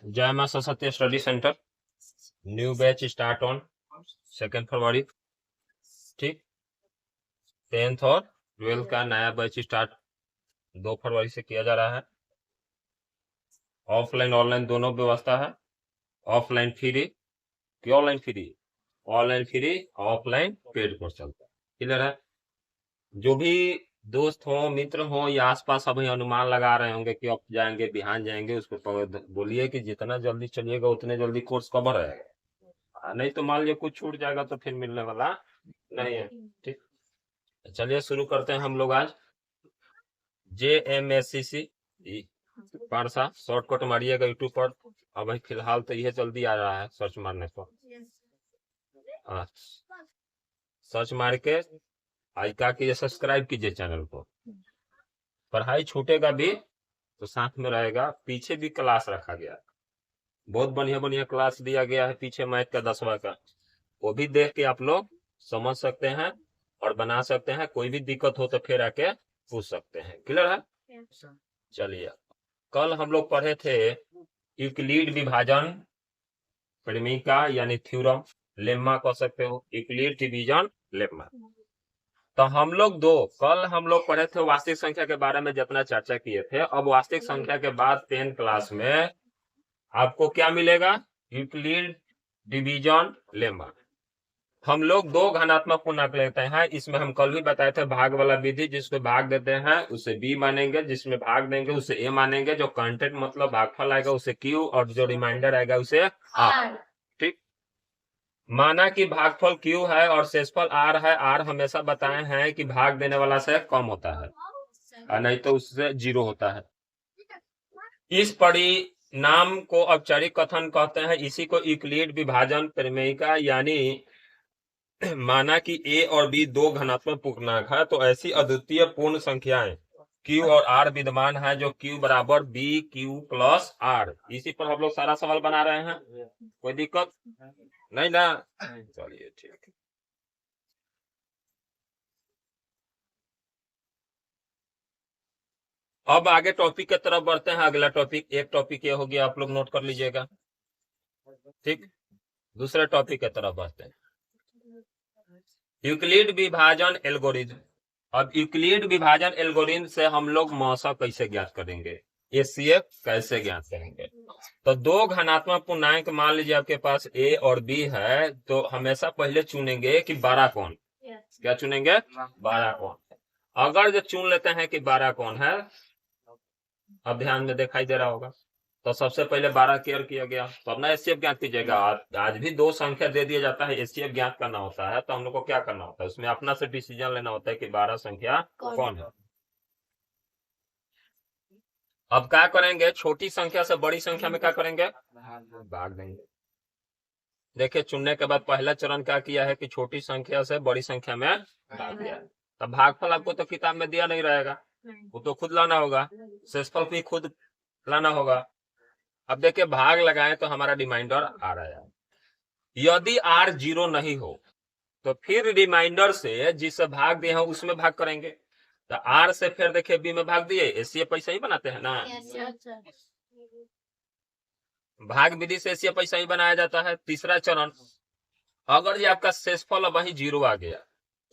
जय मां Saraswati study centre. New batch start on 2 फरवरी। ठीक, 10th और 12th का नया बैच स्टार्ट 2 फरवरी से किया जा रहा है। ऑफलाइन ऑनलाइन दोनों व्यवस्था है। ऑफलाइन फ्री कि online free? Online free, offline paid course चलता है। क्लियर है? जो भी दोस्त हो, मित्र हो या आसपास अभी अनुमान लगा रहे होंगे कि अब जाएंगे बिहान जाएंगे, उसको बोलिए कि जितना जल्दी चलिएगा उतने जल्दी कोर्स कवर रहेगा। नहीं तो मान लीजिए कुछ छूट जाएगा तो फिर मिलने वाला नहीं है। ठीक, चलिए शुरू करते हैं हम लोग आज। JMSCC पारसा शॉर्टकट मारिएगा यूट्यूब पर। अभी फिलहाल तो यह जल्दी आ रहा है सर्च मारने पर। सर्च मार के क्या कीजिए, सब्सक्राइब कीजिए चैनल को। पढ़ाई छूटेगा भी तो साथ में रहेगा। पीछे भी क्लास रखा गया, बहुत बढ़िया बढ़िया क्लास दिया गया है पीछे, मैथ का 10वां का। वो भी देख के आप लोग समझ सकते हैं और बना सकते हैं। कोई भी दिक्कत हो तो फिर आके पूछ सकते हैं। क्लियर है? चलिए, कल हम लोग पढ़े थे यूक्लिड विभाजन परिमेयिका यानी थ्योरम, लेम्मा कह सकते हो, यूक्लिड डिवीजन लेम्मा। तो हम लोग कल हम लोग पढ़े थे वास्तविक संख्या के बारे में, जितना चर्चा किए थे। अब वास्तविक संख्या के बाद 10th क्लास में आपको क्या मिलेगा? Euclid division lemma. हम लोग 2 घनात्मक पूर्णांक लेते हैं। इसमें हम कल भी बताए थे भाग वाला विधि, जिसको भाग देते हैं उसे b मानेंगे, जिसमें भाग देंगे उसे a मानेंगे, जो कंटेंट मतलब भागफल आएगा उसे q और जो रिमाइंडर आएगा उसे r। ठीक, माना कि भागफल q है और शेषफल r है। r हमेशा बताए हैं कि भाग देने वाला से कम होता है और नहीं तो उससे 0 होता है। इस परिणाम को औपचारिक कथन कहते हैं। इसी को यूक्लिड विभाजन परिमेयिका यानी माना कि a और b 2 घनात्मक पूर्णांक है, तो ऐसी अद्वितीय पूर्ण संख्याएं q और r विद्यमान है, जो q बराबर b q प्लस r। इसी पर हम लोग सारा सवाल बना रहे हैं। कोई दिक्कत नहीं ना? चलिए ठीक है। अब आगे टॉपिक की तरफ बढ़ते हैं। अगला टॉपिक, एक टॉपिक ये हो गया, आप लोग नोट कर लीजिएगा। ठीक, दूसरे टॉपिक की तरफ बढ़ते हैं, यूक्लिड विभाजन एल्गोरिथम। अब यूक्लिड विभाजन एल्गोरिथम से हम लोग मौसा कैसे ज्ञात करेंगे, एचसीएफ कैसे ज्ञात करेंगे। तो 2 घनात्मक पूर्णांक मान लीजिए आपके पास a और b है, तो हमेशा पहले चुनेंगे कि बड़ा कौन। क्या चुनेंगे? बड़ा कौन। अगर जो चुन लेते हैं कि बड़ा कौन है, अब ध्यान में दिखाई दे रहा होगा, तो सबसे पहले 12 केयर किया गया। तो अपना एचसीएफ ज्ञात कीजिएगा। आज भी 2 संख्या दे दिया जाता है, एचसीएफ ज्ञात करना होता है, तो हम लोग को क्या करना होता है, उसमें अपना से डिसीजन लेना होता है कि 12 संख्या कौन है। अब क्या करेंगे, छोटी संख्या से बड़ी संख्या में क्या करेंगे, भाग देंगे। देखिए, चुनने के बाद पहला चरण क्या किया है कि छोटी संख्या से बड़ी संख्या में भाग दिया। तब भागफल आपको तो किताब में दिया नहीं रहेगा, वो तो खुद लाना होगा। शेषफल भी खुद लाना होगा। अब देखिए, भाग लगाएं तो हमारा रिमाइंडर आ रहा है। यदि r 0 नहीं हो तो फिर रिमाइंडर से जिससे भाग दिए हैं उसमें भाग करेंगे। तो r से फिर देखिए b में भाग दिए, एसीएफ पैसा ही बनाते हैं ना। भाग विधि से एसीएफ पैसा ही बनाया जाता है। तीसरा चरण, अगर ये आपका शेषफल वही 0 आ गया,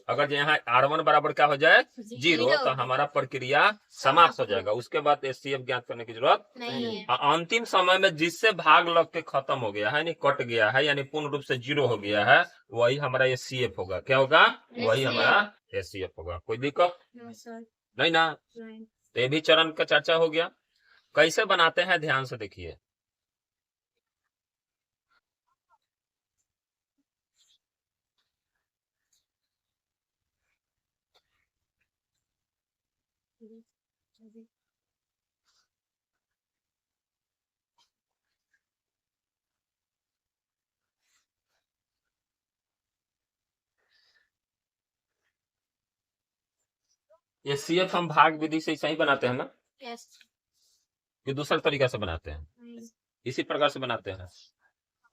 अगर यहाँ r1 बराबर क्या हो जाए 0, तो हमारा प्रक्रिया समाप्त हो जाएगा। उसके बाद एचसीएफ ज्ञात करने की जरूरत नहीं है। अंतिम समय में जिससे भाग लग के खत्म हो गया है, यानी कट गया है, यानी पूर्ण रूप से 0 हो गया है, वही हमारा एचसीएफ होगा। क्या होगा? वही हमारा एचसीएफ होगा। कोई दिक्कत नहीं ना? तो ये भी चरण का चर्चा हो गया। कैसे बनाते हैं, ध्यान से देखिए। ये सीएफ हम भाग विधि से सही बनाते हैं ना? कि दूसरा तरीका से बनाते हैं? इसी प्रकार से बनाते हैं।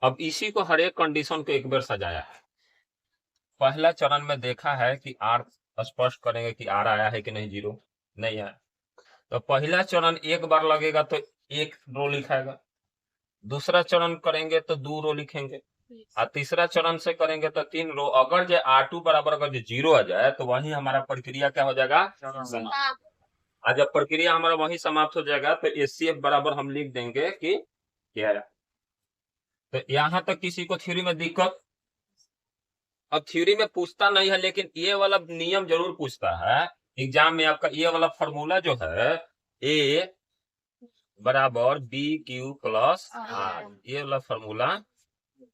अब इसी को हर एक कंडीशन को एक बार सजाया है। पहला चरण में देखा है कि r स्पष्ट करेंगे कि r आया है कि नहीं, 0 नहीं है। तो पहला चरण एक बार लगेगा तो 1 रो लिखाएगा। दूसरा चरण करेंगे तो 2 रो लिखेंगे, और तीसरा चरण से करेंगे तो 3 रो। अगर जो R2 बराबर अगर जो 0 आ जाए तो वही हमारा प्रक्रिया क्या हो जाएगा, समाप्त। और जब प्रक्रिया हमारा वही समाप्त हो जाएगा तो HCF बराबर हम लिख देंगे कि क्या है। तो यहां तक किसी को थ्योरी में दिक्कत? अब थ्योरी में पूछता नहीं है, लेकिन ये वाला नियम जरूर पूछता है एग्जाम में आपका। ये वाला फॉर्मूला जो है A बराबर BQ प्लस R, ये वाला फॉर्मूला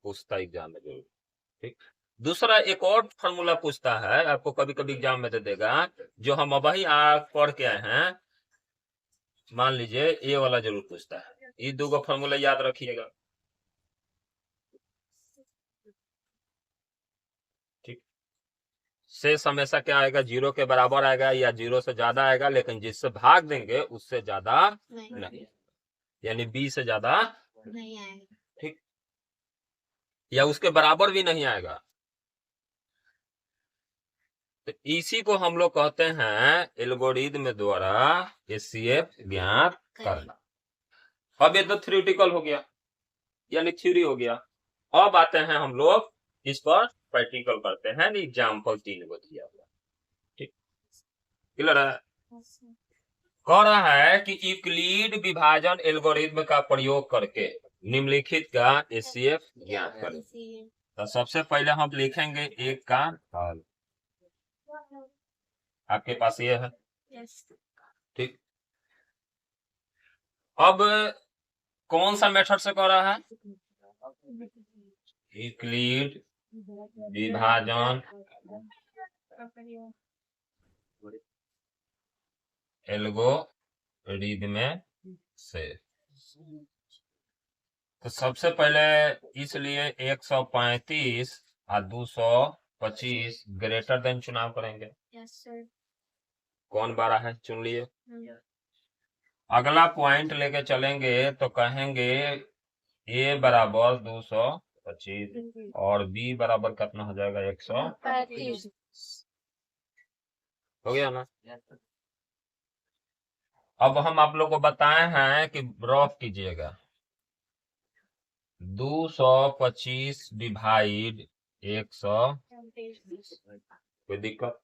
पूछता है एग्जाम में जरूर। ठीक। दूसरा एक और फॉर्मूला पूछता है, आपको कभी कभी एग्जाम में दे देगा, जो हम अब ही पढ़ के आए हैं। मान लीजिए ये वाला जरूर पूछता है, ये 2 फॉर्मूला याद रखिएगा। ठीक। शेष हमेशा क्या आएगा, 0 के बराबर आएगा या 0 से ज्यादा आएगा, लेकिन जिससे भाग देंगे उससे ज्यादा नहीं, यानी B से ज्यादा नहीं आएगा। ठीक। या उसके बराबर भी नहीं आएगा। तो इसी को हम लोग कहते हैं एल्गोरिथ्म द्वारा HCF ज्ञात करना। अब ये तो थ्योरेटिकल हो गया, यानी थ्योरी हो गया। अब आते हैं हम लोग इस पर प्रैक्टिकल करते हैं, एग्जाम्पल 3 को दिया हुआ। ठीक, क्लियर है? कह रहा है कि यूक्लिड विभाजन एल्गोरिथ्म का प्रयोग करके निम्नलिखित का HCF ज्ञात करें। तो सबसे पहले हम लिखेंगे एक का हल। आपके पास ये है। ठीक। अब कौन सा मेथड से कर रहा है? यूक्लिड विभाजन एल्गोरिथ्म से। तो सबसे पहले इसलिए 135 और 225 ग्रेटर देन चुनाव करेंगे। कौन 12 है, चुन लिए। अगला पॉइंट लेके चलेंगे तो कहेंगे A बराबर 225 और B बराबर कितना हो जाएगा, 135। हो गया ना? अब हम आप लोग को बताए हैं कि रफ कीजिएगा 225 डिवाइड 100। कोई दिक्कत?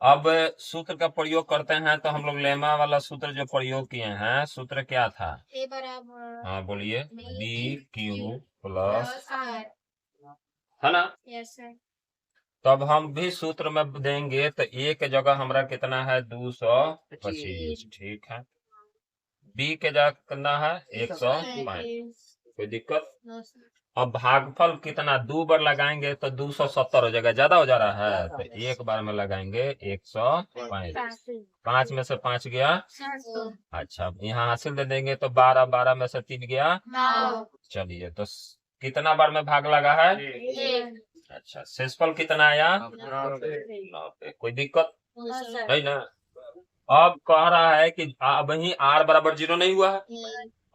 अब सूत्र का प्रयोग करते हैं तो हम लोग लेमा वाला सूत्र जो प्रयोग किए हैं, सूत्र क्या था? A बराबर, हाँ बोलिए, BQ प्लस R, है ना? Yes sir. तब हम भी सूत्र में देंगे तो A के जगह हमारा कितना है, 225। ठीक है। B के जगह कितना है, 135। कोई दिक्कत? अब भागफल कितना, 2 बार लगाएंगे तो 270 हो जाएगा, ज्यादा हो जा रहा है तो एक बार में लगाएंगे 135। 5 में से 5 गया। अच्छा, यहाँ हासिल दे देंगे तो 12, 12 में से 3 गया। चलिए, तो कितना बार में भाग लगा है? अच्छा, शेषफल कितना आया? 90। कोई दिक्कत नहीं ना? अब कह रहा है कि वही R बराबर 0 नहीं हुआ है।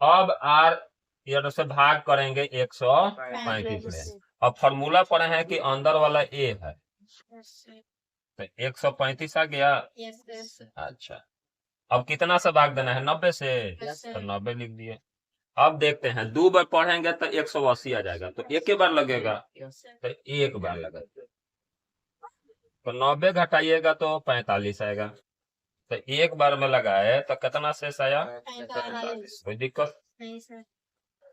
अब R से भाग करेंगे 135 में। अब फॉर्मूला पढ़े हैं कि अंदर वाला A है तो 135 आ गया। अच्छा, अब कितना से भाग देना है, 90 से, तो 90 लिख दिए। अब देखते हैं 2 बार पढ़ेंगे तो 180 आ जाएगा, तो एक ही बार लगेगा, तो एक बार लगेगा। तो 90 घटाइएगा तो 45 आएगा, तो एक बार में लगाए तो कितना शेष आया, 45। कोई दिक्कत नहीं सर।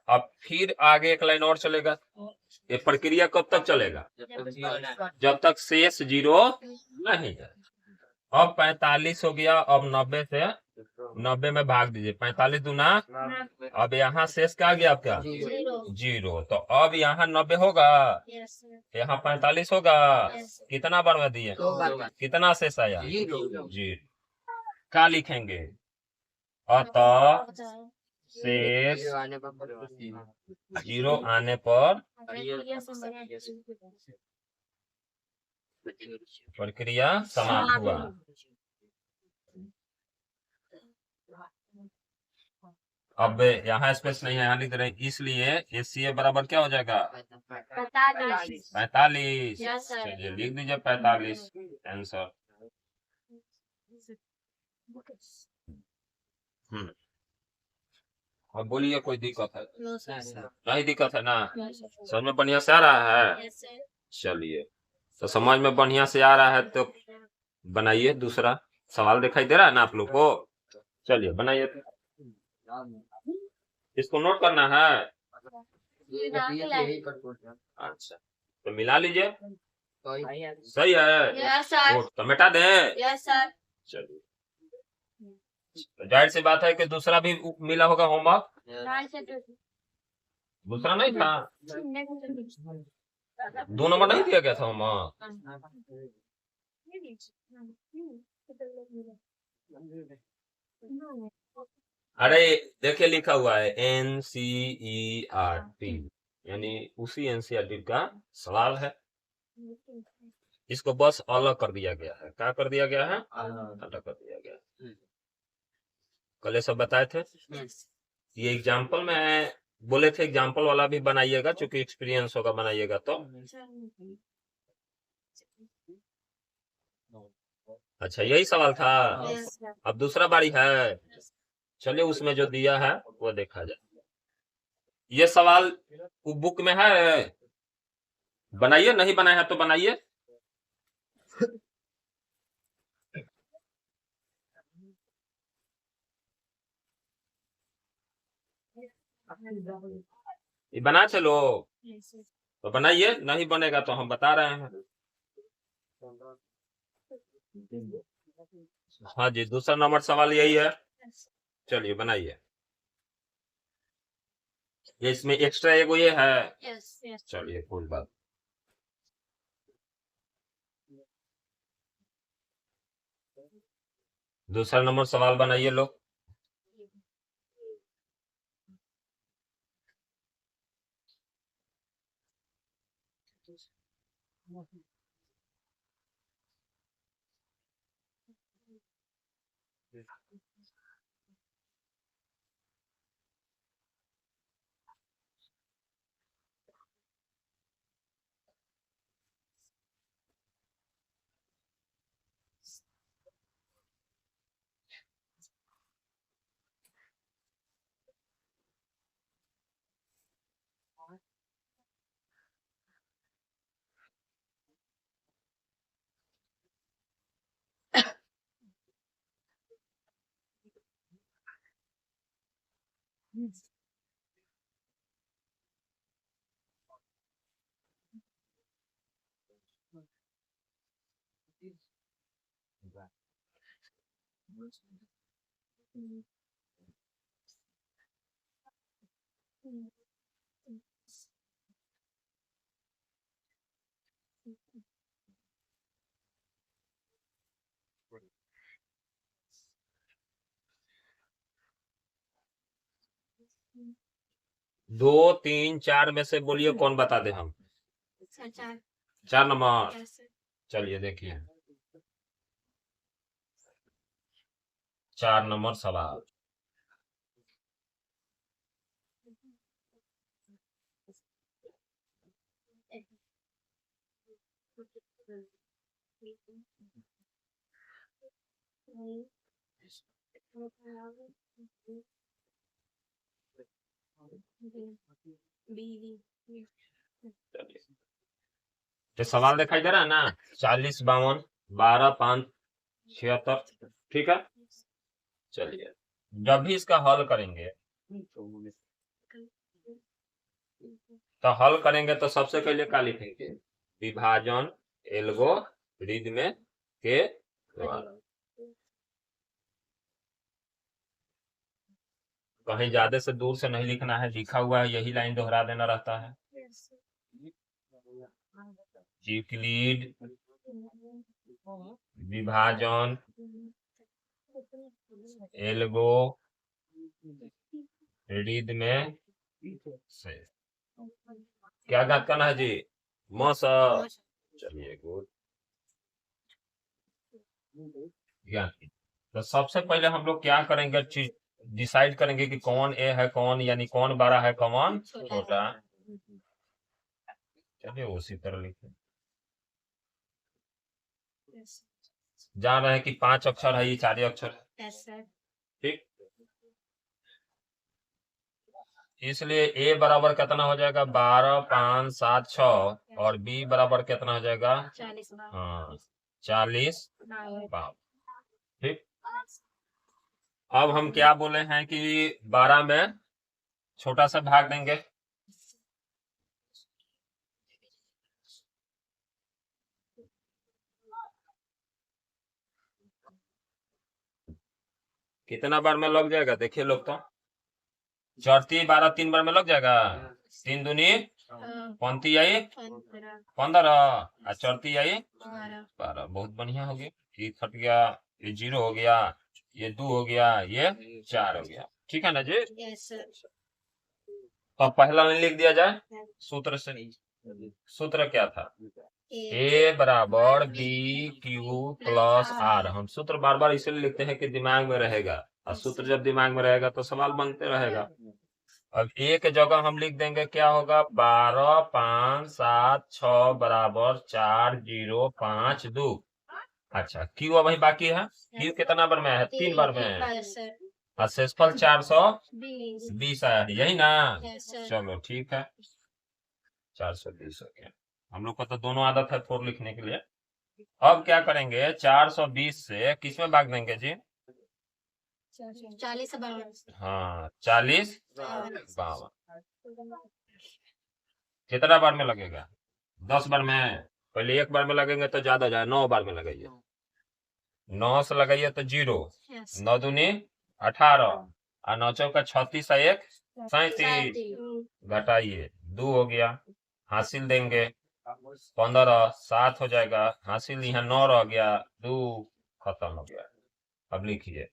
अब फिर आगे एक लाइन और चलेगा। ये प्रक्रिया कब तक चलेगा, जब तक शेष 0 नहीं है। अब 45 हो गया। अब 90 से 90 में भाग दीजिए, 45 दूना। अब यहाँ शेष क्या आ गया आपका, 0। तो अब यहाँ 90 होगा, यहाँ 45 होगा। कितना बार में दिए, कितना शेष आया, 0। क्या लिखेंगे, अतः शेष 0 आने पर प्रक्रिया समाप्त हुआ। अब यहाँ स्पेस नहीं है, यहाँ लिख रहे, इसलिए HCF बराबर क्या हो जाएगा, 45। चलिए लिख दीजिए 45 आंसर। अब बोलिए, कोई दिक्कत है? No sir. नहीं दिक्कत है ना? No sir. समझ में बढ़िया से आ रहा है? Yes sir. चलिए, तो समझ में बढ़िया से आ रहा है तो बनाइए दूसरा सवाल। दिखाई दे रहा है ना आप लोग को? चलिए बनाइए। इसको नोट करना है। अच्छा, तो मिला लीजिए। सही है। Yes sir. गुड, तो मिटा दें? Yes sir. चलिए, तो जाहिर सी बात है कि दूसरा भी मिला होगा होमवर्क। दूसरा नहीं था? 2 नंबर नहीं दिया गया था होमवर्क? अरे देखिए, लिखा हुआ है NCERT, यानी उसी NCERT का सवाल है। इसको बस अलग कर दिया गया है। क्या कर दिया गया है? अलग कर दिया गया है। कल ये सब बताए थे। ये एग्जाम्पल में बोले थे, एग्जाम्पल वाला भी बनाइएगा, चूंकि एक्सपीरियंस होगा बनाइएगा तो। अच्छा, यही सवाल था। अब दूसरा बारी है। चलिए, उसमें जो दिया है वो देखा जाए। ये सवाल बुक में है, बनाइए। नहीं बनाया है तो बनाइए। ये बना चलो, तो बनाइए। नहीं बनेगा तो हम बता रहे हैं। हाँ जी, दूसरा नंबर सवाल यही है। चलिए बनाइए। ये इसमें एक्स्ट्रा एगो ये है। चलिए, कोई बात। दूसरा नंबर सवाल बनाइए लोग। दो, 3, 4 में से बोलिए कौन बता दे हम। 4 नंबर। चलिए देखिए, 4 नंबर सवाल। तो सवाल दिखाई दे रहा है ना? 40, 52, 12, 5, 76। ठीक है। चलिए, जब भी इसका हल करेंगे तो हल करेंगे तो सबसे पहले क्या लिखेंगे? विभाजन एल्गोरिदम के द्वारा। कहीं ज्यादा से दूर से नहीं लिखना है, लिखा हुआ है यही लाइन दोहरा देना रहता है। यूक्लिड विभाजन एल्गोरिदम से क्या याद करना है जी? मौसम। चलिए, गुड। तो सबसे पहले हम लोग क्या करेंगे? डिसाइड करेंगे कि कौन ए है, कौन यानी कौन बड़ा है, कौन छोटा। चलिए, उसी तरह लिखें। जान रहे हैं कि 5 अक्षर है, ये 4 अक्षर है। ठीक। इसलिए ए बराबर कितना हो जाएगा 12 5 7 6 और बी बराबर कितना हो जाएगा 40 हाँ 40 बाव। ठीक। अब हम क्या बोले हैं कि 12 में छोटा सा भाग देंगे। कितना बार में लग जाएगा देखिए लोग तो चौथी 12 3 बार में लग जाएगा। 3 दूनी 35 आई 15 और चौथी आई 12। बहुत बढ़िया हो गया। ये हट गया, ये 0 हो गया, ये 2 हो गया, ये 4 हो गया। ठीक है ना जी। तो पहला लाइन लिख दिया जाए सूत्र से। सूत्र क्या था ए बराबर बी क्यू प्लस आर। हम सूत्र बार बार इसलिए लिखते हैं कि दिमाग में रहेगा, और सूत्र जब दिमाग में रहेगा तो सवाल बनते रहेगा। अब एक जगह हम लिख देंगे क्या होगा 12 5 7 6 बराबर 4 0 5 2। अच्छा क्यू अब वही बाकी है। क्यू कितना बार में है 3 बार में है और शेषफल 420 आया है यही ना। चलो ठीक है 420 हो गया। हम लोग को तो दोनों आदत है 4 लिखने के लिए। अब क्या करेंगे 420 से किस में भाग देंगे जी 40 हाँ 40 52। कितना बार में लगेगा 10 बार में। पहले एक बार में लगेंगे तो ज्यादा जाए 9 बार में लगाइए। 9 से लगाइए तो 0 9 दूनी 18 और 9 चौका 36 1 37 घटाइए 2 हो गया। हासिल देंगे 15 7 हो जाएगा। हासिल यहाँ 9 रह गया 2 खत्म हो गया। अब लिखिए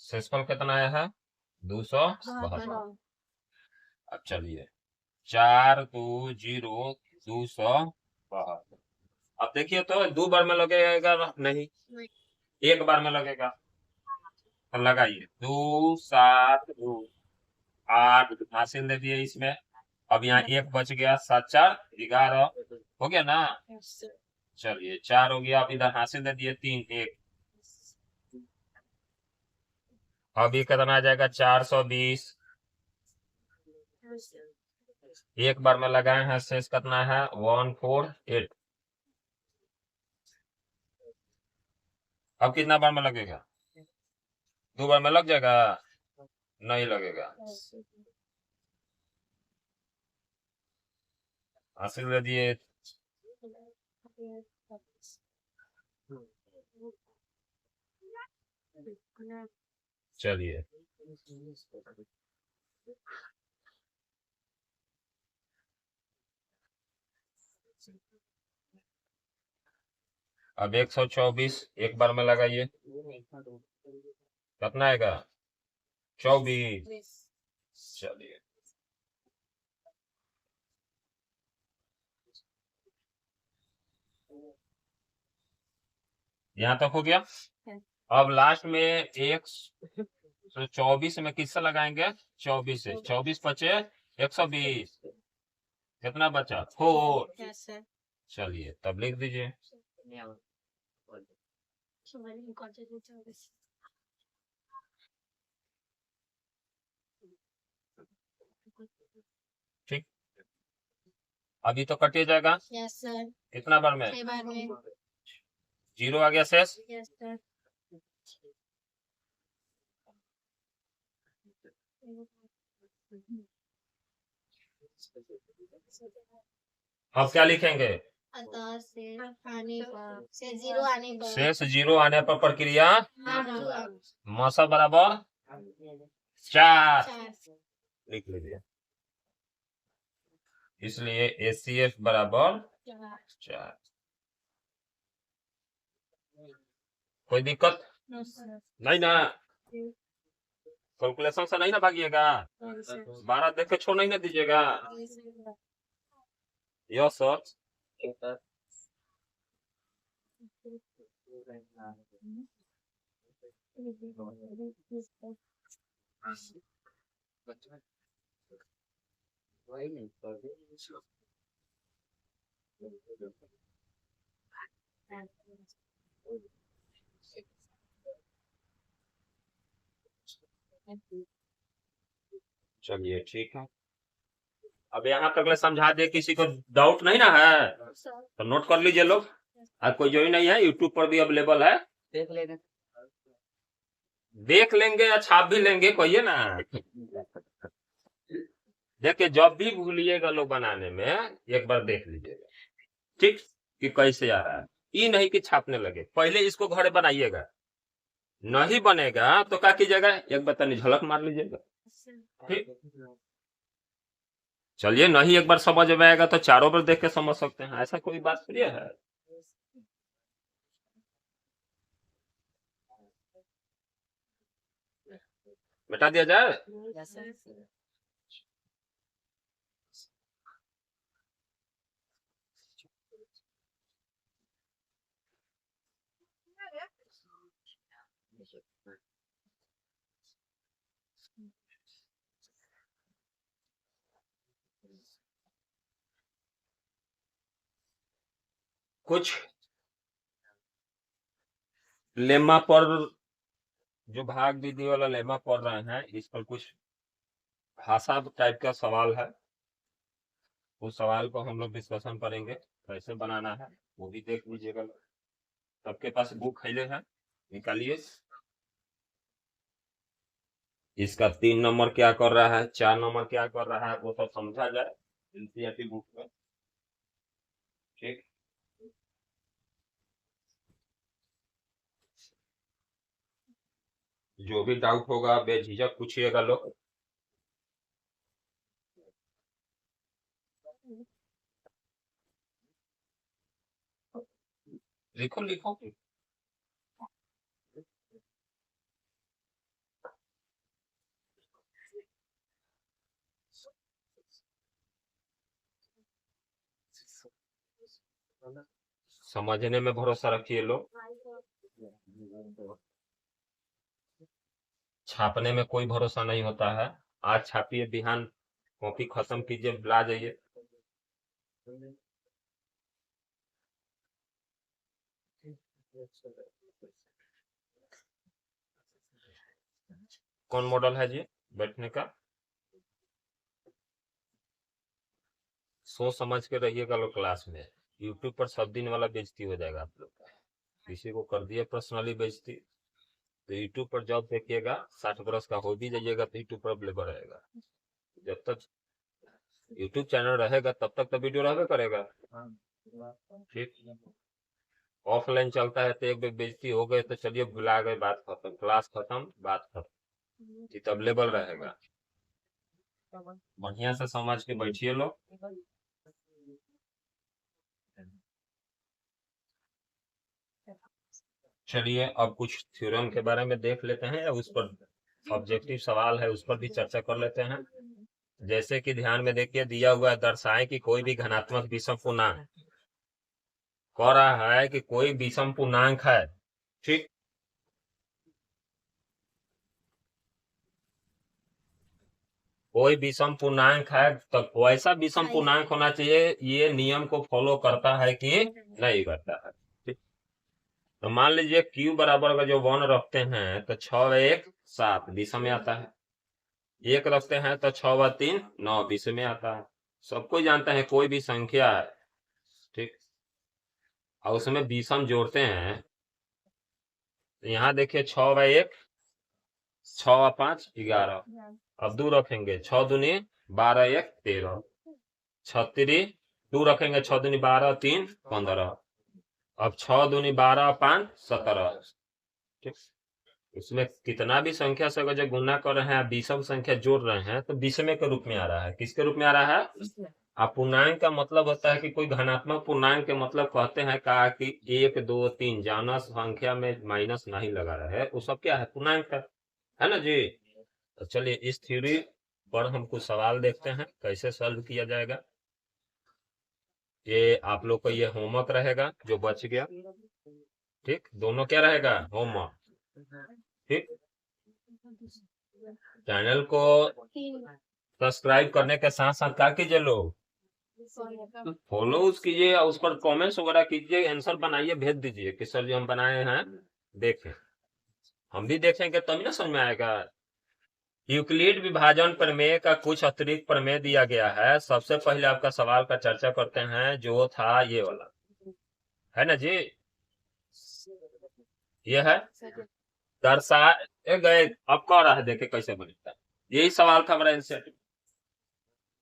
शेषफल कितना आया है 272। अब चलिए 4 2 0 272। अब देखिए तो 2 बार में लगेगा नहीं, एक बार में लगेगा। तो लगाइए 2 7 2 8 हासिल दे दिए इसमें। अब यहाँ एक बच गया 7 4 11 हो गया ना। चलिए 4 हो गया। अब इधर हासिल दे दिए 3 1। अब ये कितना आ जाएगा 420। एक बार में लगाए हैं शेष कितना है 148। अब कितना बार में लगेगा 2 बार में लग जाएगा नहीं लगेगा। हासिल दे दिए चलिए अब 124 एक बार में लगाइए कितना आएगा 24। चलिए यहाँ तक हो गया। अब लास्ट में 124 में किससे लगाएंगे 24 से 24 बचे 120 कितना बचा 4। चलिए तब लिख दीजिए ठीक। अभी तो कटिए जाएगा कितना बार में 0 आ गया शेष। अब क्या लिखेंगे शेष 0 आने पर प्रक्रिया मौसा बराबर 4 लिख लीजिए। इसलिए ACF बराबर 4। कोई दिक्कत नहीं ना। कैलकुलेशन से नहीं ना भागिएगा 12 देख के छोड़ नहीं ना दीजिएगा। Yes sir. चलिए ठीक है। अब यहाँ तक ले समझा दे, किसी को डाउट नहीं ना है तो नोट कर लीजिए लोग। आज कोई जो ही नहीं है, यूट्यूब पर भी अवेलेबल है, देख लेंगे या छाप भी लेंगे, कहिए ना। देखिए जब भी भूलिएगा लोग बनाने में, एक बार देख लीजिएगा, ठीक, कि कैसे आ रहा है। ये नहीं कि छापने लगे, पहले इसको घर बनाइएगा, नहीं बनेगा तो क्या कीजिएगा, एक बार तनी झलक मार लीजिएगा, ठीक। चलिए, नहीं एक बार समझ में आएगा तो चारों बार देख के समझ सकते हैं, ऐसा कोई बात थोड़ी है। मिटा दिया जाए। कुछ लेमा पर, जो भाग विधि वाला लेमा पढ़ रहे हैं, इस पर कुछ भाषा टाइप का सवाल है, उस सवाल को हम लोग डिस्कशन करेंगे, कैसे बनाना है वो भी देख लीजिएगा। सबके पास बुक है निकालिए। इसका 3 नंबर क्या कर रहा है, 4 नंबर क्या कर रहा है, वो सब समझा जाए एनसीईआरटी बुक में, ठीक। जो भी डाउट होगा बेझिझक पूछिएगा लोग। लिखो लिखो। समझने में भरोसा रखिए लोग, छापने में कोई भरोसा नहीं होता है। आज छापिए, बिहान कॉपी खत्म कीजिए, बुला जाइए। कौन मॉडल है जी बैठने का, सोच समझ के रहिएगा लोग क्लास में। यूट्यूब पर सब दिन वाला बेइज्जती हो जाएगा आप लोग का। किसी को कर दिए पर्सनली बेइज्जती, तो यूट्यूब पर जब देखिएगा 60 बरस का हो भी जाइएगा तो यूट्यूब पर अवेलेबल रहेगा। जब तक यूट्यूब चैनल रहेगा तब तक तो वीडियो रहबे करेगा, ठीक। ऑफलाइन चलता है तो एक बार बेइज्जती हो गए तो चलिए भुला गए, बात खत्म, क्लास खत्म, बात खत्म, ये तो अवेलेबल रहेगा। बढ़िया से समझ के बैठिए लोग। चलिए अब कुछ थ्योरम के बारे में देख लेते हैं, या उस पर ऑब्जेक्टिव सवाल है उस पर भी चर्चा कर लेते हैं। जैसे कि ध्यान में देखिए, दिया हुआ है, दर्शाएं कि कोई भी घनात्मक विषम पूर्णांक, कह रहा है कि कोई विषम पूर्णांक है, ठीक। कोई विषम पूर्णांक है तो वैसा विषम पूर्णांक होना चाहिए, ये नियम को फॉलो करता है कि नहीं करता है, ठीक। तो मान लीजिए Q बराबर का जो 1 रखते हैं तो 6 1 7 विषम में आता है, 1 रखते हैं तो 6 व 3 9 विषम में आता है। सबको जानते हैं कोई भी संख्या है, ठीक, और उसमें विषम जोड़ते हैं तो यहाँ देखिए 6 व 1 6 व 5 11, अब 2 रखेंगे, 6 दूनी 12 1 13, 36 2 रखेंगे, 6 दूनी 12 3 15, अब 6 दूनी 12 5 17, ठीक। उसमें कितना भी संख्या से अगर जो गुना कर रहे हैं, विषम संख्या जोड़ रहे हैं तो विषम के रूप में आ रहा है। किसके रूप में आ रहा है? अपूर्णांक का मतलब होता है कि कोई धनात्मक पूर्णांक के मतलब कहते हैं कहा कि 1 2 3 जाना संख्या में माइनस नहीं लगा रहा है, वो सब क्या है, पूर्णांक है ना जी। तो चलिए इस थ्योरी पर हम कुछ सवाल देखते हैं कैसे सॉल्व किया जाएगा। ये आप लोग को ये होमवर्क रहेगा जो बच गया, ठीक, दोनों क्या रहेगा, होमवर्क, ठीक। चैनल को सब्सक्राइब करने के साथ साथ क्या कीजिए लोग, फॉलो कीजिए और उस पर कमेंट्स वगैरह कीजिए, आंसर बनाइए, भेज दीजिए कि सर जी हम बनाए हैं, देखें, हम भी देखेंगे तभी ना समझ में आएगा। यूक्लिड विभाजन प्रमेय का कुछ अतिरिक्त प्रमेय दिया गया है। सबसे पहले आपका सवाल का चर्चा करते हैं, जो था ये वाला, है ना जी, ये है दर्शाए गए। अब कह रहा है, देखे कैसे बनता है, यही सवाल था हमारा एनसीईआरटी।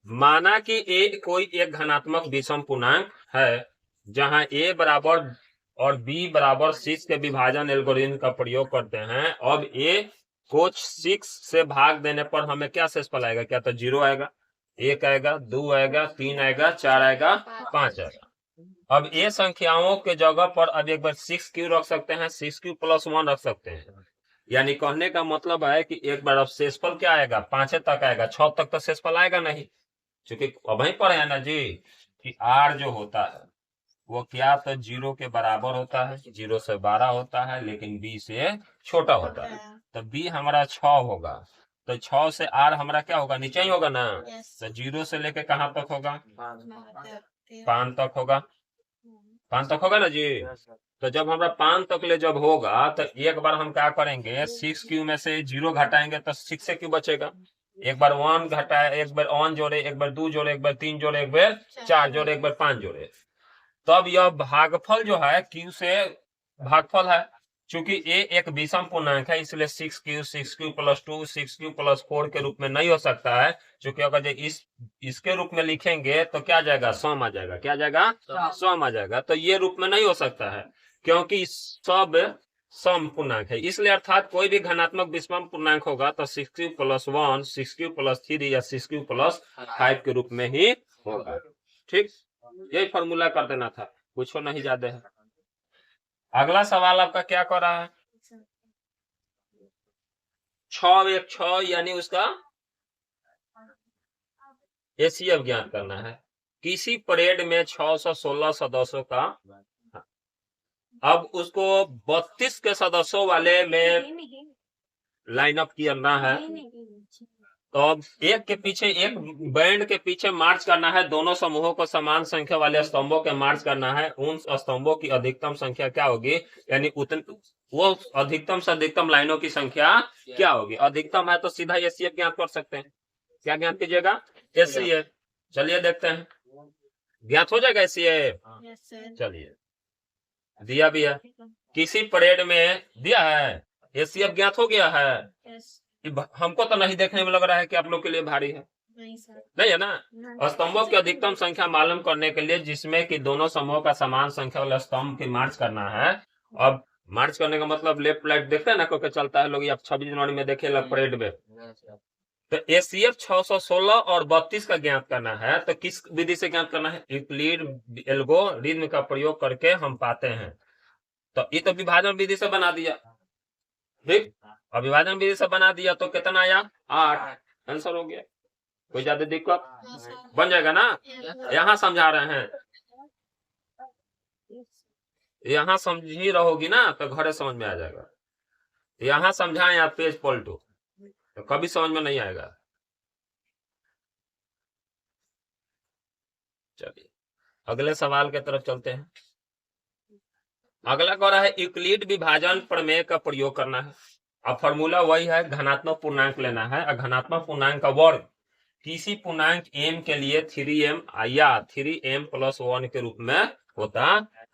माना कि ए कोई एक धनात्मक विषम पूर्णांक है जहां ए बराबर और बी बराबर 6 के विभाजन एल्गोरिथम का प्रयोग करते हैं। अब ए को 6 से भाग देने पर हमें क्या शेषफल आएगा? क्या तो 0 आएगा, 1 आएगा, 2 आएगा, 3 आएगा, 4 आएगा, 5 आएगा। अब ए संख्याओं के जगह पर अब एक बार 6 क्यों रख सकते हैं, 6 क्यू प्लस 1 रख सकते हैं। यानी कहने का मतलब है कि एक बार अब शेषफल क्या आएगा, 5 तक आएगा, 6 तक तो शेषफल आएगा नहीं। क्योंकि वहीं पर है ना जी कि आर जो होता है वो क्या तो 0 के बराबर होता है, 0 से 12 होता है, लेकिन बी से छोटा होता है। तो बी हमारा 6 होगा, तो 6 से आर हमारा क्या होगा, नीचे ही होगा ना। तो 0 से लेके कहाँ तक होगा, 5 तक होगा, 5 तक होगा ना जी। तो जब हमारा 5 तक ले जब होगा तो एक बार हम क्या करेंगे, 6 क्यू में से 0 घटाएंगे तो 6 से क्यू बचेगा। एक बार 1 घटाए, एक बार 1 जोड़े, एक बार 2 जोड़े, एक बार 3 जोड़े, एक बार 4 जोड़े, एक बार 5 जोड़े। तब यह भागफल जो है क्यू से भागफल है। चूंकि ए एक विषम पूर्णांक है, इसलिए 6 क्यू प्लस 2, 6 क्यू प्लस 4 के रूप में नहीं हो सकता है। क्योंकि अगर इसके रूप में लिखेंगे तो क्या जाएगा, सम आ जाएगा। क्या जाएगा, सम आ जाएगा। तो ये रूप में नहीं हो सकता है, क्योंकि सब सम पूर्णांक है। इसलिए अर्थात कोई भी धनात्मक विषम पूर्णांक होगा तो 6 प्लस 1, 6 प्लस 3 या 6 प्लस 5 के रूप में ही होगा। ठीक, यही फॉर्मूला कर देना था, कुछ नहीं ज्यादा है। अगला सवाल आपका क्या कर रहा है, 6 1 6 यानी उसका एचसीएफ ज्ञात करना है। किसी परेड में 616 सदस्यों का, अब उसको 32 के सदस्यों वाले में लाइन अप करना है। तो अब एक के पीछे एक बैंड के पीछे मार्च करना है। दोनों समूहों को समान संख्या वाले स्तंभों के मार्च करना है। उन स्तंभों की अधिकतम संख्या क्या होगी, यानी वो अधिकतम से अधिकतम लाइनों की संख्या क्या होगी। अधिकतम है तो सीधा एचसीएफ ज्ञात कर सकते हैं। क्या ज्ञात कीजिएगा, एचसीएफ। चलिए देखते हैं, ज्ञात हो जाएगा एचसीएफ। चलिए, दिया भी है, किसी परेड में दिया है, एचसीएफ ज्ञात हो गया है। हमको तो नहीं देखने में लग रहा है कि आप लोग के लिए भारी है, नहीं है ना। स्तंभों की अधिकतम संख्या मालूम करने के लिए, जिसमें कि दोनों समूहों का समान संख्या वाला स्तंभ की मार्च करना है। अब मार्च करने का मतलब लेफ्ट राइट देखते हैं ना, क्योंकि चलता है लोग, आप 26 जनवरी में देखे परेड में। तो एचसीएफ 616 और 32 का ज्ञात करना है। तो किस विधि से ज्ञात करना है, यूक्लिड एल्गोरिथम का प्रयोग करके हम पाते हैं। तो ये तो विभाजन विधि से बना दिया, ठीक। और विभाजन विधि से बना दिया तो कितना आया, 8। आंसर हो गया। कोई ज्यादा दिक्कत बन जाएगा ना। यहाँ समझा रहे हैं, यहाँ समझ ही रहोगी ना तो घरे समझ में आ जाएगा। यहाँ समझाएं आप पेज पलटो तो कभी समझ में नहीं आएगा। चलिए अगले सवाल के तरफ चलते हैं। अगला कह रहा है यूक्लिड विभाजन प्रमेय का प्रयोग करना है। अब फॉर्मूला वही है, धनात्मक पूर्णांक लेना है। और धनात्मक पूर्णांक का वर्ग किसी पूर्णांक m के लिए 3m या 3m प्लस 1 के रूप में होता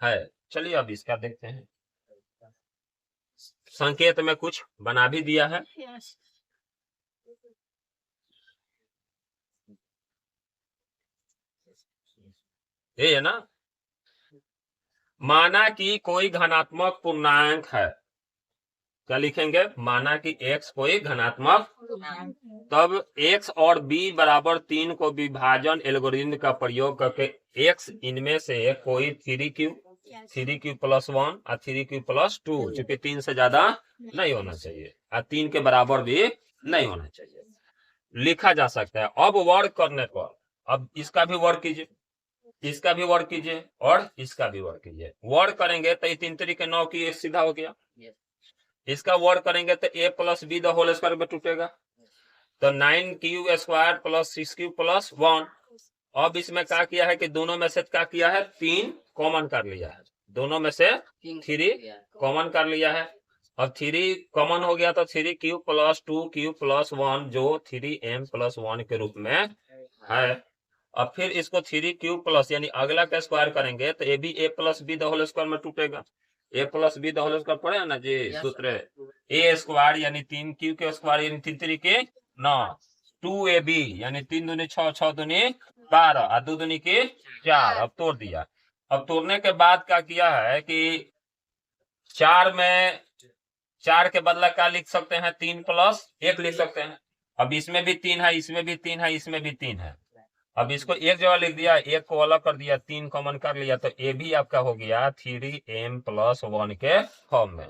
है। चलिए अब इसका देखते हैं, संकेत में कुछ बना भी दिया है। ये है ना, माना कि कोई धनात्मक पूर्णांक है। क्या लिखेंगे, माना कि x कोई धनात्मक, तब x और b बराबर 3 को विभाजन एल्गोरिथम का प्रयोग करके x इनमें से कोई 3q प्लस 1 और 3q प्लस 2, चूंकि 3 से ज्यादा नहीं होना चाहिए और 3 के बराबर भी नहीं होना चाहिए, लिखा जा सकता है। अब वर्ग करने पर, अब इसका भी वर्ग कीजिए, इसका भी वर्ग कीजिए और इसका भी वर्ग कीजिए। वर्ग करेंगे तो 3 तरीके 9 की एक सीधा हो गया। इसका वर्ग करेंगे तो a plus b the whole square में टूटेगा, तो 9q square plus 6q plus 1। अब इसमें क्या किया है कि दोनों में से क्या किया है, 3 कॉमन कर लिया है। दोनों में से 3 कॉमन कर लिया है। अब 3 कॉमन हो गया तो 3 क्यू+2 क्यू+1 जो 3m+1 के रूप में है। अब फिर इसको 3 क्यू+ यानी अगला का स्क्वायर करेंगे तो ए भी a+b द होल स्क्वायर में टूटेगा। a+b द होल स्क्वायर पड़ेगा ना जी सूत्र, ए स्क्वायर यानी 3 क्यू के स्क्वायर यानी 3×3 = 9, 2ab यानी 3 दूनी 6, 6 दूनी 12 और 2 दूनी 4। अब तोड़ दिया। अब तोड़ने के बाद क्या किया है कि 4 में 4 के बदला क्या लिख सकते हैं, 3+1 लिख सकते हैं। अब इसमें भी 3 है, इसमें भी 3 है, इसमें भी 3 है। अब इसको एक जगह लिख दिया, एक को अलग कर दिया, 3 कॉमन कर लिया तो ए भी आपका हो गया 3m+1 के फॉर्म में।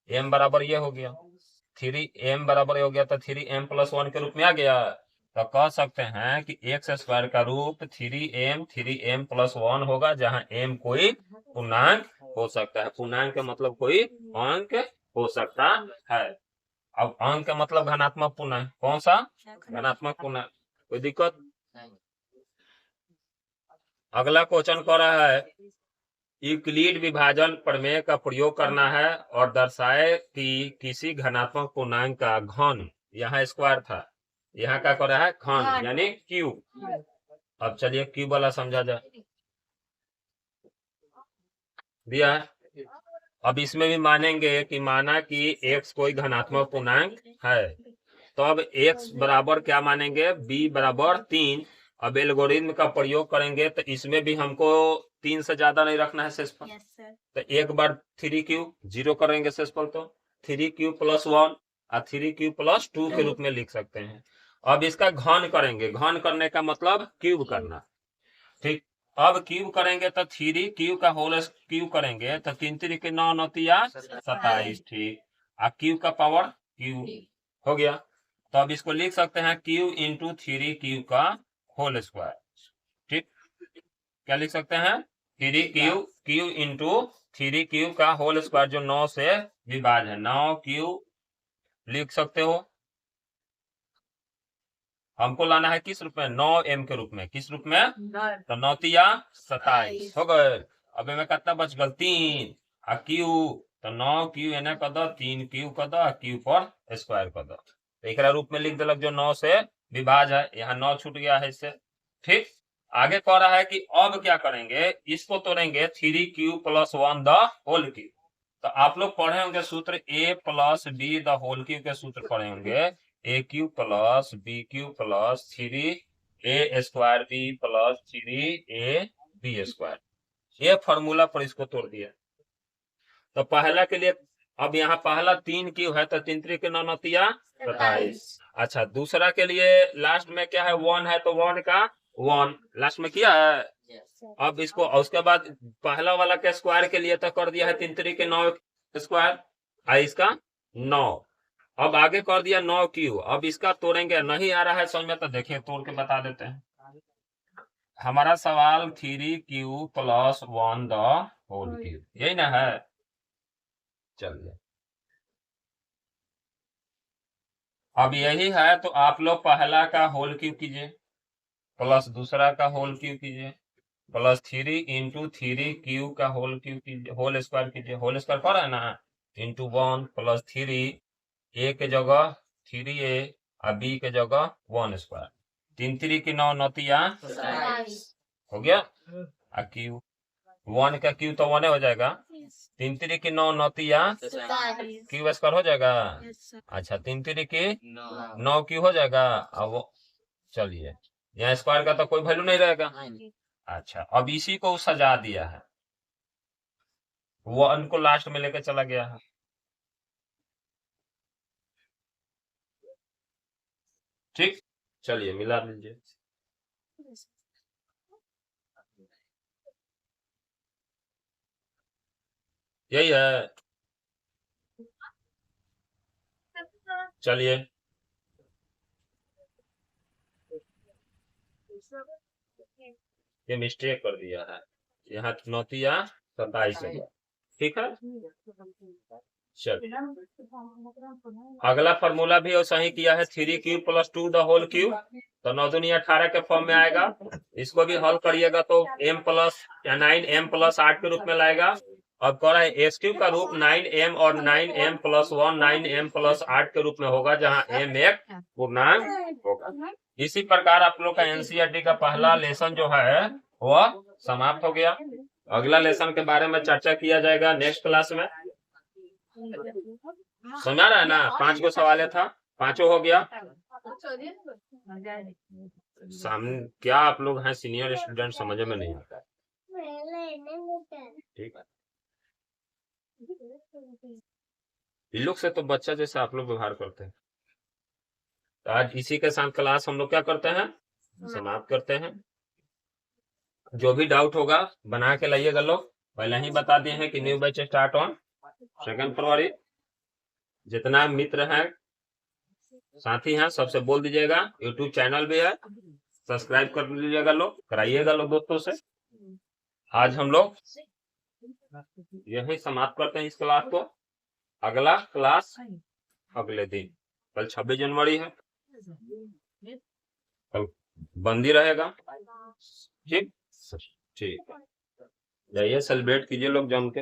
m बराबर ये हो गया, 3m बराबर हो गया तो 3m+1 के रूप में आ गया। तो कह सकते हैं कि x² का रूप 3m+1 होगा, जहां m कोई पूर्णांक हो सकता है। पूर्णांक का मतलब कोई अंक हो सकता है। अब अंक का मतलब धनात्मक पूर्णांक, कौन सा धनात्मक पूर्णांक, कोई दिक्कत। अगला क्वेश्चन कह रहा है यूक्लिड विभाजन प्रमेय का प्रयोग करना है और दर्शाए कि किसी धनात्मक पूर्णांक का घन, यहाँ स्क्वायर था, यहाँ क्या कर रहा है घन यानी क्यूब। अब चलिए क्यूब वाला समझा जाए, दिया है। अब इसमें भी मानेंगे कि माना कि x कोई धनात्मक पूर्णांक है, तो अब x बराबर क्या मानेंगे, b बराबर 3। अब एल्गोरिथम का प्रयोग करेंगे तो इसमें भी हमको 3 से ज्यादा नहीं रखना है शेषफल। तो एक बार 3 0 करेंगे शेषफल, तो 3q+1 और 3q+2 के रूप में लिख सकते हैं। अब इसका घन करेंगे, घन करने का मतलब क्यूब करना, ठीक। अब क्यूब करेंगे तो 3q का होल क्यूब करेंगे तो 3×3 = 9, 9 × 27, ठीक। और क्यूब का पावर क्यूब हो गया। तो अब इसको लिख सकते हैं q × 3q का होल स्क्वायर, ठीक। क्या लिख सकते हैं, 3q × 3q का होल स्क्वायर जो 9 से विभाज्य है, 9q लिख सकते हो। हमको लाना है किस रूप में, 9m के रूप में, किस रूप में, तो 9 × 27 हो गए। अब में कितना बच गल, 3 आ क्यू, तो 9q एने कर दो, 3q कर दो, क्यू पर स्क्वायर कर दो। तो एक रूप में लिख दिलक जो 9 से विभाज्य है, यहाँ 9 छूट गया है इससे, ठीक। आगे कह रहा है कि अब क्या करेंगे, इसको तोड़ेंगे 3q+1 द होल क्यूब। तो आप लोग पढ़े होंगे सूत्र a+b द होल क्यूब के सूत्र पढ़े होंगे, a³ + b³ + 3a² b + 3ab²। ये फॉर्मूला पर इसको तोड़ दिया। तो पहला के लिए, अब यहाँ पहला 3q है तो 3×3 = 9, 9 × 27। अच्छा, दूसरा के लिए लास्ट में क्या है, 1 है तो 1 का 1 लास्ट में किया है। अब इसको उसके बाद पहला वाला के स्क्वायर के लिए तो कर दिया है 3×3 = 9 स्क्वायर, इसका 9। अब आगे कर दिया 9q। अब इसका तोड़ेंगे, नहीं आ रहा है समझ में तो देखिए तोड़ के बता देते हैं। हमारा सवाल 3q+1 द होल क्यूब, यही ना है। चलिए, अब यही है तो आप लोग पहला का होल क्यूब कीजिए प्लस दूसरा का होल क्यूब कीजिए प्लस 3 × 3q का होल क्यूब कीजिए, होल स्क्वायर कीजिए, होल स्क्वायर कर रहा है ना, ×1 + 3 a के जगह 3a और b के जगह 1 स्क्वायर, 3×3 = 9, 9 × 27 हो गया। और क्यू 1 का क्यू तो 1 हो जाएगा, 3×3 = 9, 9 × 27 क्यू स्क्वायर हो जाएगा। अच्छा, 3×3 = 9 क्यू हो जाएगा। अब चलिए, यहाँ स्क्वायर का तो कोई वैल्यू नहीं रहेगा। अच्छा, अब इसी को सजा दिया है, 1 को लास्ट में लेकर चला गया है, ठीक। चलिए मिला लीजिए, यही है। चलिए, ये मिस्टेक कर दिया है, यहाँ 9 × 27 होगा, ठीक है। चलिए, अगला फॉर्मूला भी वैसा ही किया है, 3q+2 द होल क्यूब, तो 9 दूनी 18 के फॉर्म में आएगा। इसको भी हल करिएगा तो m+ या 9m + 8 के रूप में लाएगा। अब कह रहा है एस क्यू का रूप 9m और 9m प्लस 1 9m प्लस 8 के रूप में होगा, जहां m एक पूर्णांक होगा। इसी प्रकार आप लोग का एनसीईआरटी का पहला लेसन जो है वह समाप्त हो गया। अगला लेसन के बारे में चर्चा किया जाएगा नेक्स्ट क्लास में। समझा रहा है ना? 5 गो सवाल था, 5 हो गया। सामने क्या आप लोग हैं सीनियर स्टूडेंट, समझ में नहीं आता है, ठीक है। इन लोग से तो बच्चा जैसे आप लोग व्यवहार करते हैं। तो आज इसी के साथ क्लास हम लोग क्या करते हैं, समाप्त करते हैं। जो भी डाउट होगा बना के लाइएगा लोग। पहले ही बता दिए हैं कि न्यू बैच स्टार्ट ऑन 2 फरवरी। जितना मित्र है साथी हैं सबसे बोल दीजिएगा, यूट्यूब चैनल भी है, सब्सक्राइब कर लीजिएगा लोग, कराइएगा लोग दोस्तों से। आज हम लोग यही समाप्त करते हैं इस क्लास को। अगला क्लास अगले दिन, कल 26 जनवरी है, कल बंदी रहेगा। ठीक ठीक, जाइए सेलिब्रेट कीजिए लोग जम के।